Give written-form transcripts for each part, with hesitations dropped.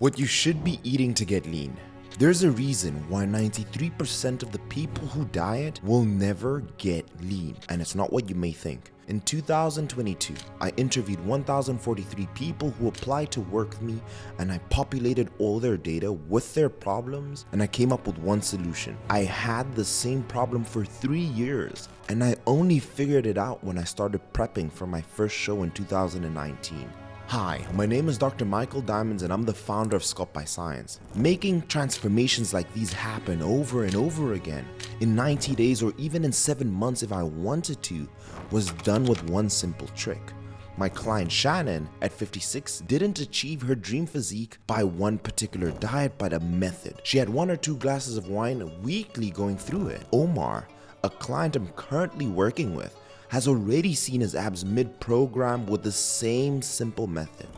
What you should be eating to get lean. There's a reason why 93% of the people who diet will never get lean, and it's not what you may think. In 2022, I interviewed 1,043 people who applied to work with me, and I populated all their data with their problems, and I came up with one solution. I had the same problem for 3 years, and I only figured it out when I started prepping for my first show in 2019. Hi, my name is Dr. Michael Diamonds and I'm the founder of Sculpt by Science. Making transformations like these happen over and over again in 90 days or even in 7 months if I wanted to was done with one simple trick. My client Shannon at 56 didn't achieve her dream physique by one particular diet but a method. She had 1 or 2 glasses of wine weekly going through it. Omar, a client I'm currently working with, has already seen his abs mid-program with the same simple method.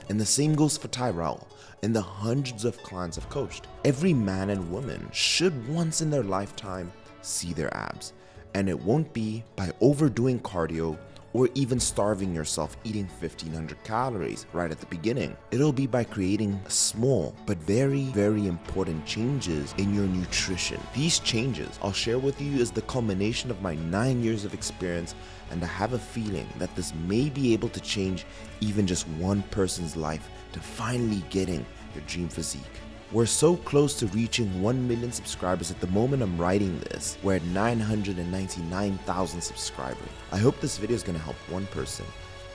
And the same goes for Tyrell and the hundreds of clients I've coached. Every man and woman should once in their lifetime see their abs. And it won't be by overdoing cardio or even starving yourself eating 1,500 calories right at the beginning. It'll be by creating small but very important changes in your nutrition. These changes I'll share with you is the culmination of my 9 years of experience, and I have a feeling that this may be able to change even just one person's life to finally getting their dream physique. We're so close to reaching 1 million subscribers. At the moment I'm writing this, we're at 999,000 subscribers. I hope this video is going to help one person.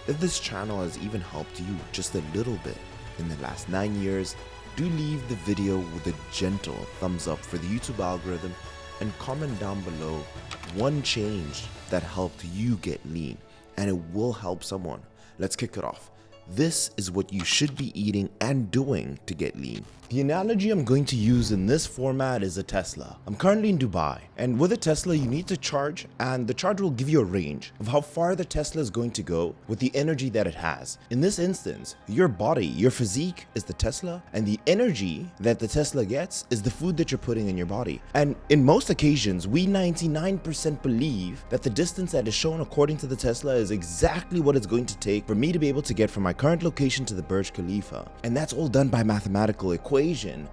If this channel has even helped you just a little bit in the last 9 years, do leave the video with a gentle thumbs up for the YouTube algorithm and comment down below one change that helped you get lean, and it will help someone. Let's kick it off. This is what you should be eating and doing to get lean. The analogy I'm going to use in this format is a Tesla. I'm currently in Dubai, and with a Tesla you need to charge, and the charger will give you a range of how far the Tesla is going to go with the energy that it has. In this instance, your body, your physique is the Tesla, and the energy that the Tesla gets is the food that you're putting in your body. And in most occasions, we 99% believe that the distance that is shown according to the Tesla is exactly what it's going to take for me to be able to get from my current location to the Burj Khalifa. And that's all done by mathematical equation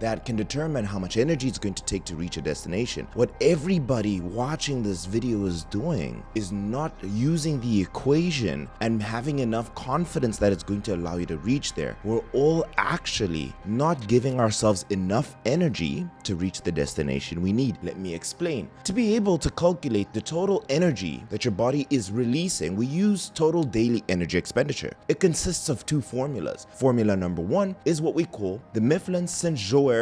that can determine how much energy it's going to take to reach a destination. What everybody watching this video is doing is not using the equation and having enough confidence that it's going to allow you to reach there. We're all actually not giving ourselves enough energy to reach the destination we need. Let me explain. To be able to calculate the total energy that your body is releasing, we use total daily energy expenditure. It consists of 2 formulas. Formula number 1 is what we call the Mifflin-Saint-Jean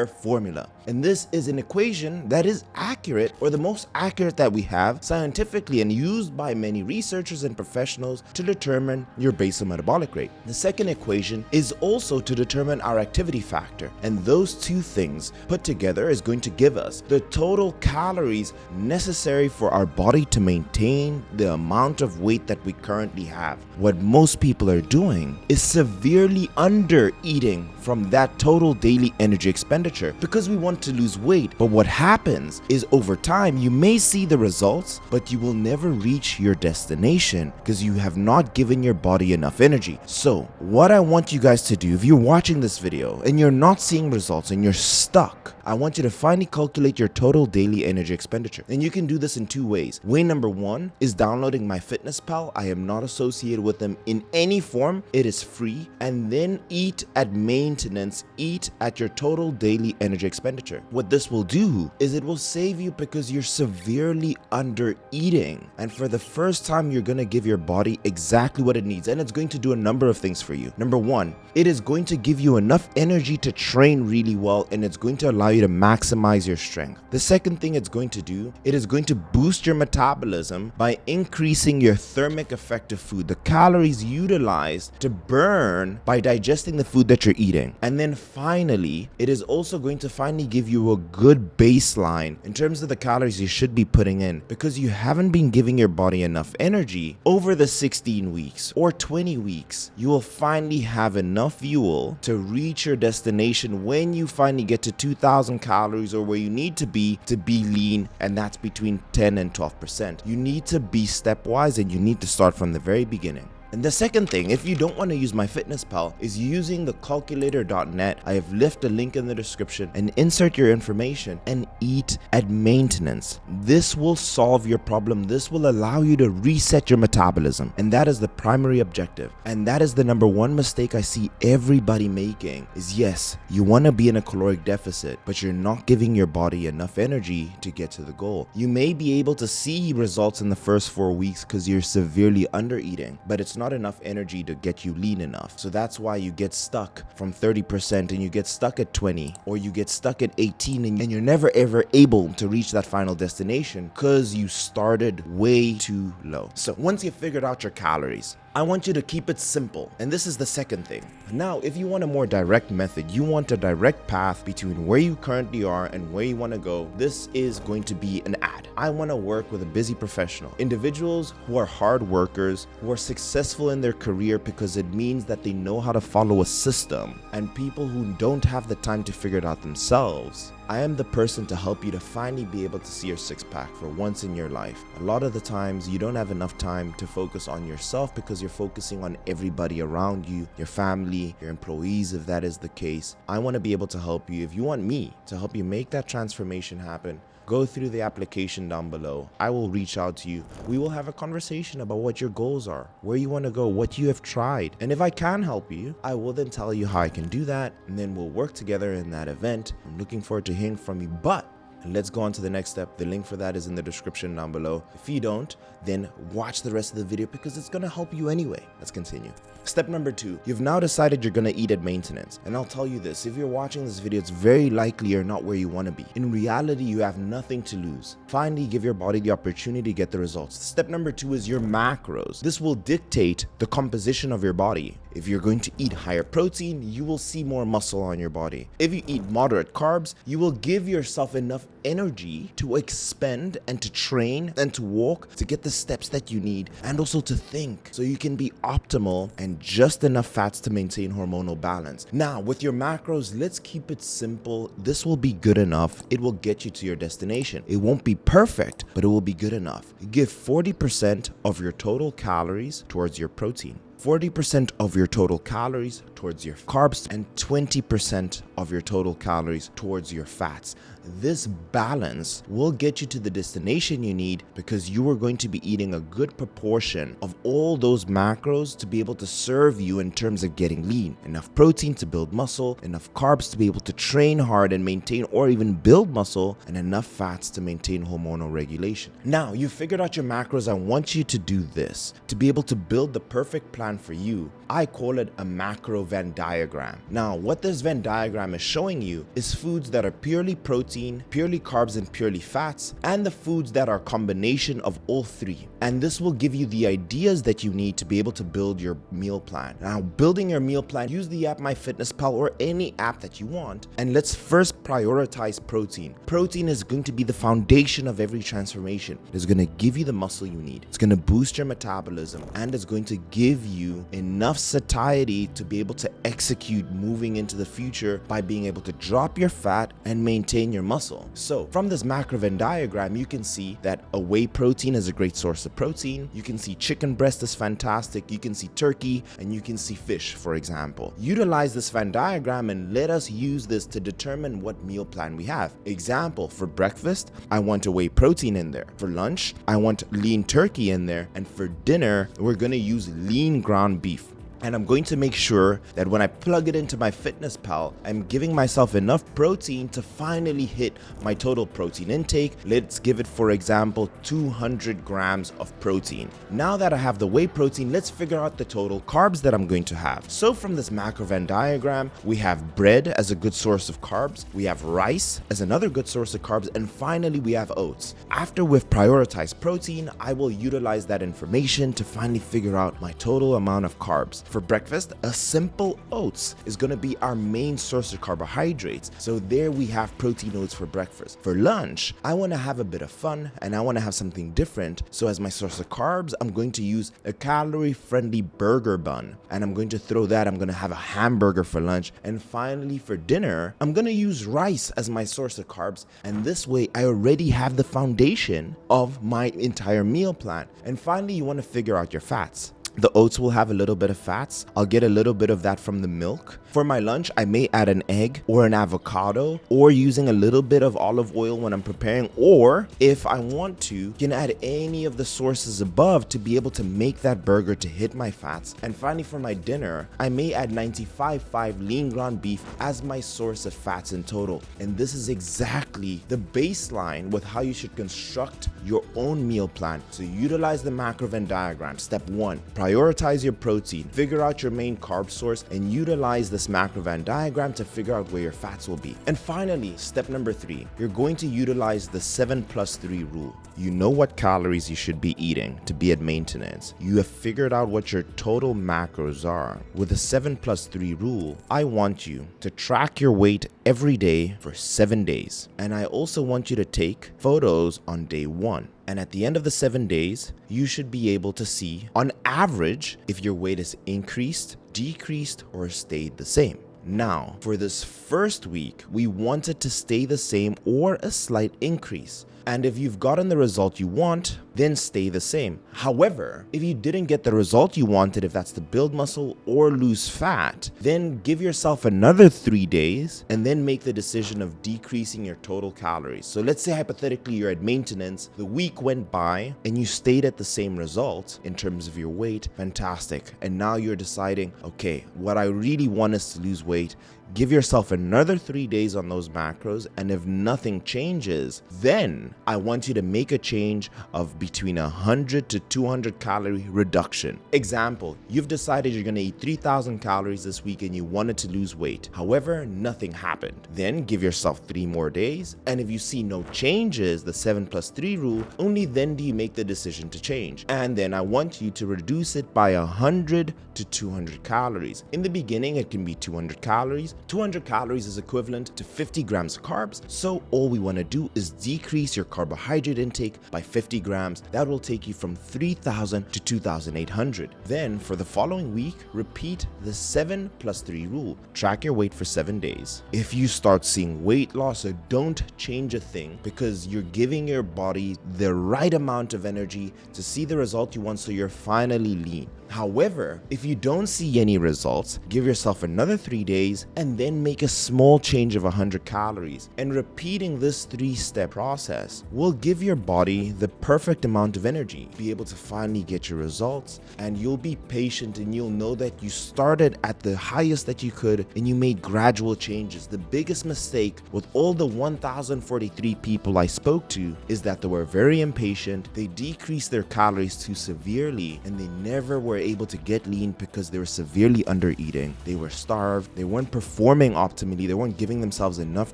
formula. And this is an equation that is accurate, or the most accurate that we have scientifically and used by many researchers and professionals to determine your basal metabolic rate. The second equation is also to determine our activity factor. And those 2 things put together is going to give us the total calories necessary for our body to maintain the amount of weight that we currently have. What most people are doing is severely under eating from that total daily energy expenditure because we want to lose weight. But what happens is over time you may see the results, but you will never reach your destination because you have not given your body enough energy. So what I want you guys to do, if you're watching this video and you're not seeing results and you're stuck, I want you to finally calculate your total daily energy expenditure. And you can do this in 2 ways. Way number 1 is downloading MyFitnessPal. I am not associated with them in any form. It is free. And then eat at maintenance, eat at your total daily energy expenditure. What this will do is it will save you because you're severely under eating. And for the first time, you're going to give your body exactly what it needs. And it's going to do a number of things for you. Number 1, it is going to give you enough energy to train really well, and it's going to allow you to maximize your strength. The second thing it's going to do, it is going to boost your metabolism by increasing your thermic effect of food, the calories utilized to burn by digesting the food that you're eating. And then finally, it is also going to finally give you a good baseline in terms of the calories you should be putting in, because you haven't been giving your body enough energy over the 16 weeks or 20 weeks. You will finally have enough fuel to reach your destination when you finally get to 2,000 calories, or where you need to be lean, and that's between 10 and 12%. You need to be stepwise, and you need to start from the very beginning. And the second thing, if you don't want to use MyFitnessPal, is using the calculator.net. I have left a link in the description, and insert your information and eat at maintenance. This will solve your problem. This will allow you to reset your metabolism, and that is the primary objective. And that is the number one mistake I see everybody making is, yes, you want to be in a caloric deficit, but you're not giving your body enough energy to get to the goal. You may be able to see results in the first 4 weeks because you're severely under eating, but it's not enough energy to get you lean enough. So that's why you get stuck from 30% and you get stuck at 20, or you get stuck at 18, and you're never ever able to reach that final destination because you started way too low. So once you've figured out your calories, I want you to keep it simple. And this is the second thing. Now, if you want a more direct method, you want a direct path between where you currently are and where you want to go, this is going to be an ad. I want to work with a busy professional. Individuals who are hard workers, who are successful in their career because it means that they know how to follow a system, and people who don't have the time to figure it out themselves. I am the person to help you to finally be able to see your six-pack for once in your life. A lot of the times you don't have enough time to focus on yourself because you're focusing on everybody around you, your family, your employees, if that is the case. I want to be able to help you. If you want me to help you make that transformation happen, go through the application down below. I will reach out to you. We will have a conversation about what your goals are, where you want to go, what you have tried. And if I can help you, I will then tell you how I can do that, and then we'll work together in that event. I'm looking forward to hearing from you. But let's go on to the next step. The link for that is in the description down below. If you don't, then watch the rest of the video because it's going to help you anyway. Let's continue. Step number 2, you've now decided you're going to eat at maintenance. And I'll tell you this, if you're watching this video, it's very likely you're not where you want to be. In reality, you have nothing to lose. Finally, give your body the opportunity to get the results. Step number 2 is your macros. This will dictate the composition of your body. If you're going to eat higher protein, you will see more muscle on your body. If you eat moderate carbs, you will give yourself enough energy to expend and to train and to walk, to get the steps that you need, and also to think, so you can be optimal and just enough fats to maintain hormonal balance. Now, with your macros, let's keep it simple. This will be good enough. It will get you to your destination. It won't be perfect, but it will be good enough. Give 40% of your total calories towards your protein, 40% of your total calories towards your carbs, and 20% of your total calories towards your fats. This balance will get you to the destination you need because you are going to be eating a good proportion of all those macros to be able to serve you in terms of getting lean. Enough protein to build muscle, enough carbs to be able to train hard and maintain or even build muscle, and enough fats to maintain hormonal regulation. Now, you figured out your macros. I want you to do this. To be able to build the perfect plan for you, I call it a macro Venn diagram. Now, what this Venn diagram is showing you is foods that are purely protein, purely carbs, and purely fats, and the foods that are a combination of all three. And this will give you the ideas that you need to be able to build your meal plan. Now, building your meal plan, use the app MyFitnessPal or any app that you want. And let's first prioritize protein. Protein is going to be the foundation of every transformation. It's going to give you the muscle you need. It's going to boost your metabolism, and it's going to give you enough satiety to be able to execute moving into the future by being able to drop your fat and maintain your muscle. So from this macro Venn diagram, you can see that a whey protein is a great source of protein. You can see chicken breast is fantastic. You can see turkey, and you can see fish, for example. Utilize this Venn diagram and let us use this to determine what meal plan we have. Example, for breakfast, I want a whey protein in there. For lunch, I want lean turkey in there. And for dinner, we're going to use lean ground beef. And I'm going to make sure that when I plug it into MyFitnessPal, I'm giving myself enough protein to finally hit my total protein intake. Let's give it, for example, 200 grams of protein. Now that I have the whey protein, let's figure out the total carbs that I'm going to have. So from this macro Venn diagram, we have bread as a good source of carbs. We have rice as another good source of carbs. And finally, we have oats. After we've prioritized protein, I will utilize that information to finally figure out my total amount of carbs. For breakfast, a simple oats is going to be our main source of carbohydrates. So there we have protein oats for breakfast. For lunch, I want to have a bit of fun and I want to have something different. So as my source of carbs, I'm going to use a calorie-friendly burger bun. And I'm going to throw that. I'm going to have a hamburger for lunch. And finally, for dinner, I'm going to use rice as my source of carbs. And this way, I already have the foundation of my entire meal plan. And finally, you want to figure out your fats. The oats will have a little bit of fats. I'll get a little bit of that from the milk. For my lunch, I may add an egg or an avocado, or using a little bit of olive oil when I'm preparing, or if I want to, can add any of the sources above to be able to make that burger to hit my fats. And finally, for my dinner, I may add 95.5 lean ground beef as my source of fats in total. And this is exactly the baseline with how you should construct your own meal plan. So utilize the macro Venn diagram. Step 1, prioritize your protein, figure out your main carb source, and utilize this macro Venn diagram to figure out where your fats will be. And finally, step number 3, you're going to utilize the 7+3 rule. You know what calories you should be eating to be at maintenance. You have figured out what your total macros are. With the 7+3 rule, I want you to track your weight every day for 7 days. And I also want you to take photos on day 1. And at the end of the 7 days, you should be able to see, on average, if your weight is increased, decreased, or stayed the same. Now, for this first week, we want it to stay the same or a slight increase. And if you've gotten the result you want, then stay the same. However, if you didn't get the result you wanted, if that's to build muscle or lose fat, then give yourself another 3 days and then make the decision of decreasing your total calories. So let's say hypothetically you're at maintenance, the week went by and you stayed at the same result in terms of your weight, fantastic. And now you're deciding, okay, what I really want is to lose weight. Give yourself another 3 days on those macros, and if nothing changes, then I want you to make a change of between 100 to 200 calorie reduction. Example, you've decided you're going to eat 3,000 calories this week and you wanted to lose weight. However, nothing happened. Then give yourself 3 more days, and if you see no changes, the 7+3 rule, only then do you make the decision to change. And then I want you to reduce it by 100 to 200 calories. In the beginning, it can be 200 calories. 200 calories is equivalent to 50 grams of carbs. So all we want to do is decrease your carbohydrate intake by 50 grams. That will take you from 3,000 to 2,800. Then for the following week, repeat the 7+3 rule. Track your weight for 7 days. If you start seeing weight loss, don't change a thing, because you're giving your body the right amount of energy to see the result you want, so you're finally lean. However, if you don't see any results, give yourself another 3 days and then make a small change of 100 calories. And repeating this 3-step process will give your body the perfect amount of energy, be able to finally get your results, and you'll be patient and you'll know that you started at the highest that you could and you made gradual changes. The biggest mistake with all the 1,043 people I spoke to is that they were very impatient, they decreased their calories too severely, and they never were able to get lean because they were severely under eating. They were starved, they weren't performing optimally, they weren't giving themselves enough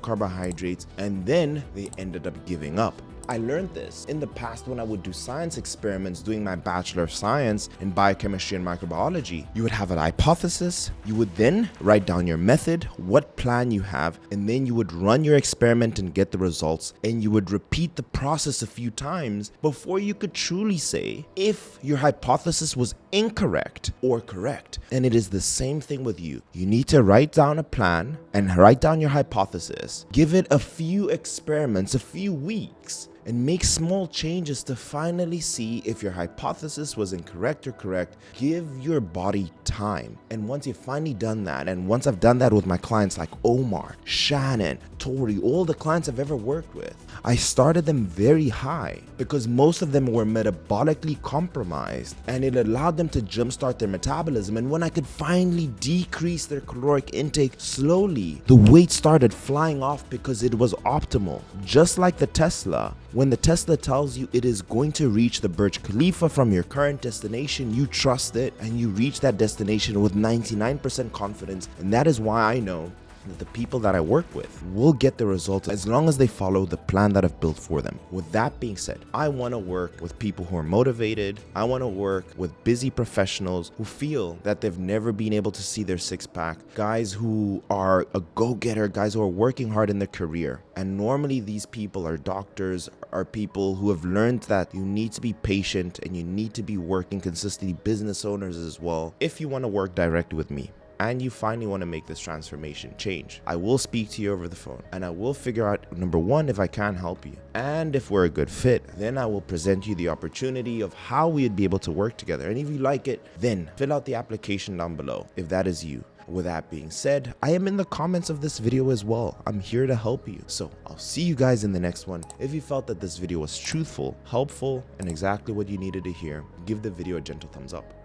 carbohydrates, and then they ended up giving up. I learned this in the past when I would do science experiments doing my Bachelor of Science in Biochemistry and Microbiology. You would have a hypothesis, you would then write down your method, what plan you have, and then you would run your experiment and get the results, and you would repeat the process a few times before you could truly say if your hypothesis was incorrect or correct. And it is the same thing with you. You need to write down a plan and write down your hypothesis, give it a few experiments, a few weeks, and make small changes to finally see if your hypothesis was incorrect or correct. Give your body time. And once you've finally done that, and once I've done that with my clients like Omar, Shannon, Tori, all the clients I've ever worked with, I started them very high because most of them were metabolically compromised, and it allowed them to jumpstart their metabolism. And when I could finally decrease their caloric intake slowly, the weight started flying off because it was optimal. Just like the Tesla, when the Tesla tells you it is going to reach the Burj Khalifa from your current destination, you trust it and you reach that destination with 99% confidence. And that is why I know that the people that I work with will get the results as long as they follow the plan that I've built for them. With that being said, I want to work with people who are motivated. I want to work with busy professionals who feel that they've never been able to see their six-pack, guys who are a go-getter, guys who are working hard in their career. And normally these people are doctors, are people who have learned that you need to be patient and you need to be working consistently, business owners as well, if you want to work directly with me. and you finally want to make this transformation change, I will speak to you over the phone and I will figure out, number one, if I can help you, and if we're a good fit, then I will present you the opportunity of how we'd be able to work together. And if you like it, then fill out the application down below if that is you. With that being said, I am in the comments of this video as well. I'm here to help you. So I'll see you guys in the next one. If you felt that this video was truthful, helpful, and exactly what you needed to hear, give the video a gentle thumbs up.